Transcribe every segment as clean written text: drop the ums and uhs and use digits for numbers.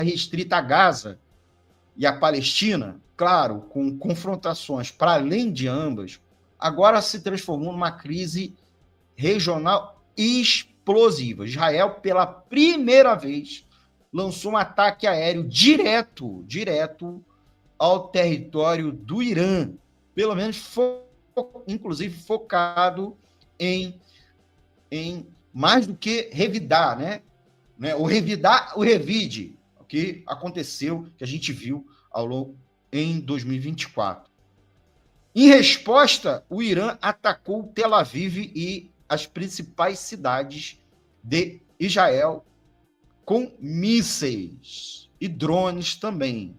restrita a Gaza e a Palestina, claro, com confrontações para além de ambas, agora se transformou numa crise regional explosiva. Israel, pela primeira vez, lançou um ataque aéreo direto ao território do Irã, pelo menos inclusive focado em mais do que revidar, né? O revidar, o revide, o que aconteceu, que a gente viu em 2024. Em resposta, o Irã atacou Tel Aviv e as principais cidades de Israel com mísseis e drones também.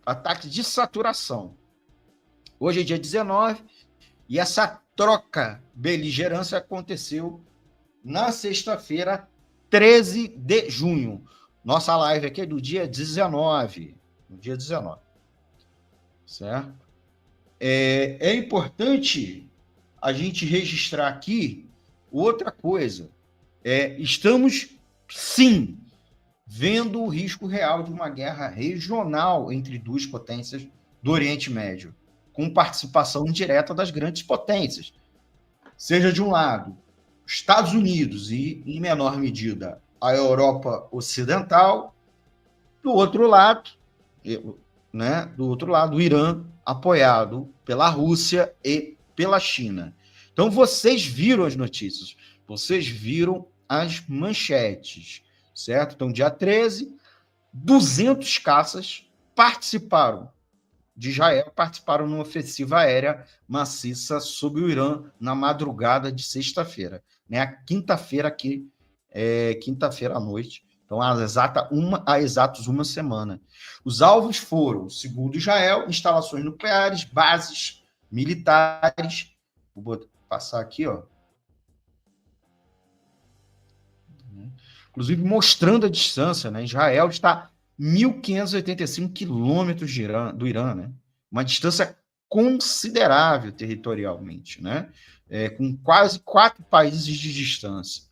Ataques de saturação. Hoje é dia 19 e essa troca beligerância aconteceu na sexta-feira, 13 de junho. Nossa live aqui é do dia 19. No dia 19. Certo? É importante a gente registrar aqui outra coisa. Estamos, sim, vendo o risco real de uma guerra regional entre duas potências do Oriente Médio, com participação direta das grandes potências. Seja de um lado, Estados Unidos e, em menor medida, a Europa Ocidental, do outro lado, o Irã, apoiado pela Rússia e pela China. Então, vocês viram as notícias, vocês viram as manchetes, certo? Então, dia 13, 200 caças de Israel participaram numa ofensiva aérea maciça sobre o Irã na madrugada de sexta-feira, né? A quinta-feira aqui, quinta-feira à noite. Então, há exatos uma semana. Os alvos foram, segundo Israel, instalações nucleares, bases militares. Vou passar aqui, ó. Inclusive mostrando a distância, né? Israel está 1.585 quilômetros do Irã, né? Uma distância considerável territorialmente, né? Com quase 4 países de distância.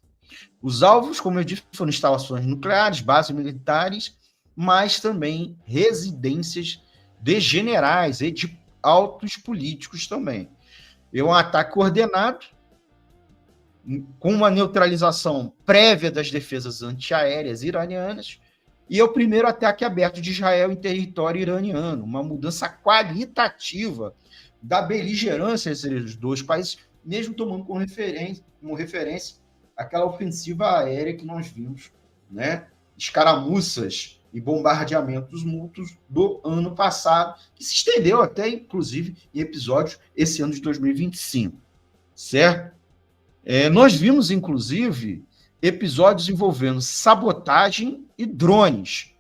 Os alvos, como eu disse, foram instalações nucleares, bases militares, mas também residências de generais e de altos políticos também. É um ataque coordenado, com uma neutralização prévia das defesas antiaéreas iranianas, e é o primeiro ataque aberto de Israel em território iraniano, uma mudança qualitativa da beligerância entre os dois países, mesmo tomando como referência aquela ofensiva aérea que nós vimos, né? Escaramuças e bombardeamentos mútuos do ano passado, que se estendeu até, inclusive, em episódios esse ano de 2025, certo? Nós vimos, inclusive, episódios envolvendo sabotagem e drones.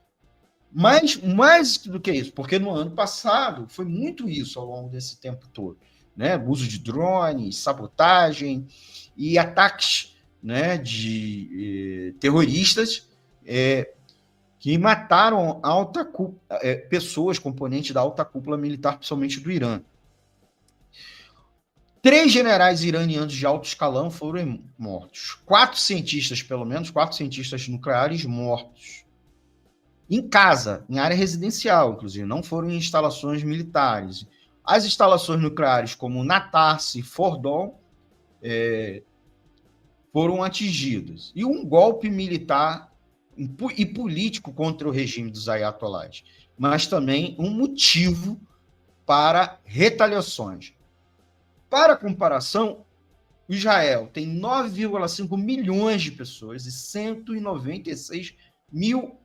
Mas mais do que isso, porque no ano passado foi muito isso ao longo desse tempo todo, né? Uso de drones, sabotagem e ataques, né, de terroristas que mataram pessoas, componentes da alta cúpula militar, principalmente do Irã. 3 generais iranianos de alto escalão foram mortos. 4 cientistas, pelo menos, 4 cientistas nucleares mortos. Em casa, em área residencial, inclusive, não foram em instalações militares. As instalações nucleares, como Natanz e Fordon, foram atingidas. E um golpe militar e político contra o regime dos ayatollahs, mas também um motivo para retaliações. Para comparação, Israel tem 9,5 milhões de pessoas e 196 mil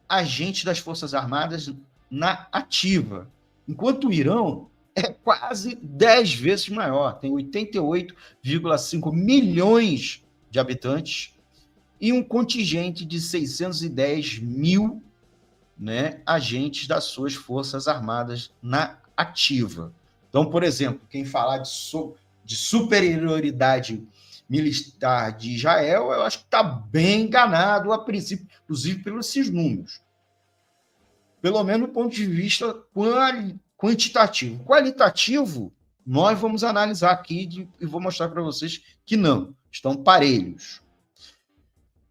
agentes das Forças Armadas na ativa, enquanto o Irã é quase 10 vezes maior, tem 88,5 milhões de habitantes e um contingente de 610 mil, né, agentes das suas Forças Armadas na ativa. Então, por exemplo, quem falar de superioridade militar de Israel, eu acho que está bem enganado a princípio, inclusive pelos esses números. Pelo menos do ponto de vista quantitativo. Qualitativo, nós vamos analisar aqui e vou mostrar para vocês que não, estão parelhos.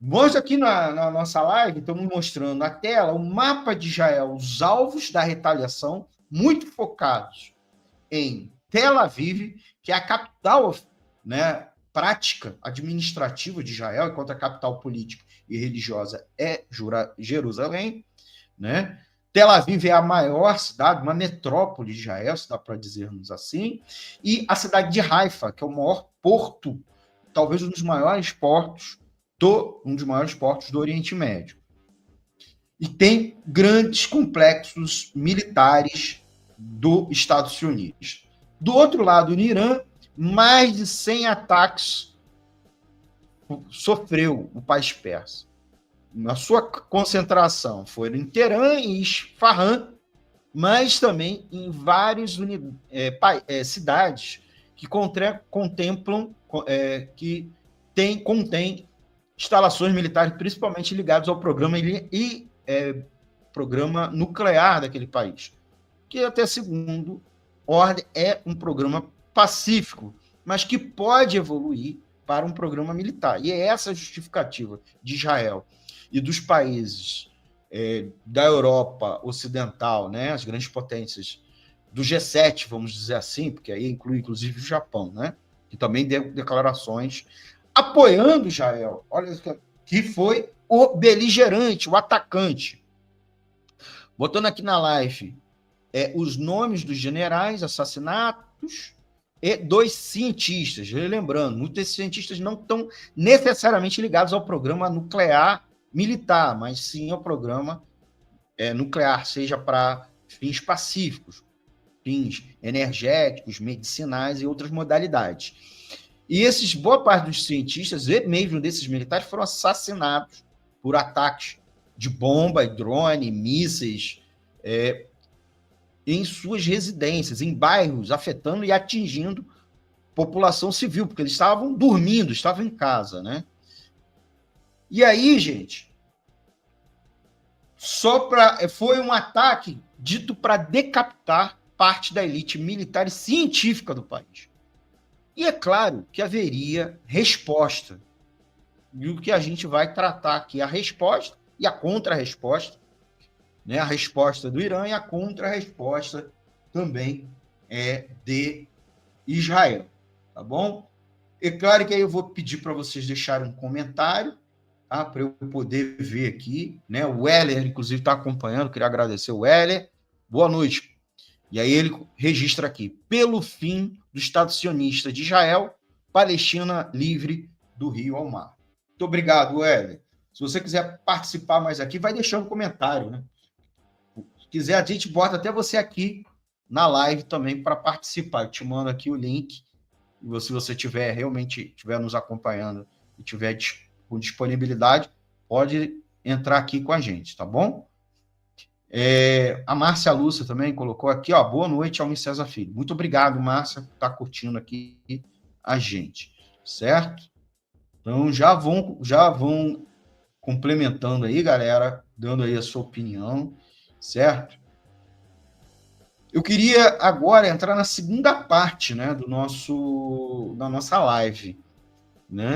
Mostra aqui na nossa live, estamos mostrando na tela o mapa de Israel, os alvos da retaliação, muito focados em Tel Aviv, que é a capital, né, prática administrativa de Israel, enquanto a capital política e religiosa é Jerusalém, né? Tel Aviv é a maior cidade, uma metrópole de Israel, se dá para dizermos assim, e a cidade de Haifa, que é o maior porto, talvez um dos maiores portos do Oriente Médio. E tem grandes complexos militares do Estado sionista. Do outro lado, no Irã, mais de 100 ataques sofreu o país persa. A sua concentração foi em Teherã e Isfahan, mas também em várias cidades que contemplam, contém instalações militares, principalmente ligadas ao programa nuclear daquele país, que até segundo ordem é um programa pacífico, mas que pode evoluir para um programa militar. E é essa a justificativa de Israel e dos países da Europa Ocidental, né, as grandes potências do G7, vamos dizer assim, porque aí inclui inclusive o Japão, né, que também deu declarações apoiando Israel. Olha, que foi o beligerante, o atacante. Botando aqui na live os nomes dos generais assassinados e dos cientistas. Lembrando, muitos desses cientistas não estão necessariamente ligados ao programa nuclear militar, mas sim ao programa nuclear, seja para fins pacíficos, fins energéticos, medicinais e outras modalidades. E boa parte dos cientistas, e mesmo desses militares, foram assassinados por ataques de bomba, drone, mísseis, em suas residências, em bairros, afetando e atingindo população civil, porque eles estavam dormindo, estavam em casa, né? E aí, gente, foi um ataque dito para decapitar parte da elite militar e científica do país. E é claro que haveria resposta. E o que a gente vai tratar aqui, a resposta e a contra-resposta, né? A resposta do Irã e a contra-resposta também de Israel, tá bom? É claro que aí eu vou pedir para vocês deixarem um comentário, tá? Para eu poder ver aqui, né? O Heller, inclusive, está acompanhando, queria agradecer o Heller. Boa noite. E aí ele registra aqui, pelo fim do Estado sionista de Israel, Palestina livre do rio ao mar. Muito obrigado, Heller. Se você quiser participar mais aqui, vai deixando um comentário, né? Se quiser, a gente bota até você aqui na live também para participar. Eu te mando aqui o link. E se você realmente estiver nos acompanhando e tiver com disponibilidade, pode entrar aqui com a gente, tá bom? A Márcia Lúcia também colocou aqui, ó, boa noite, Almir César Filho. Muito obrigado, Márcia, por estar curtindo aqui a gente, certo? Então, já vão complementando aí, galera, dando aí a sua opinião, certo? Eu queria agora entrar na segunda parte, né, da nossa live, né?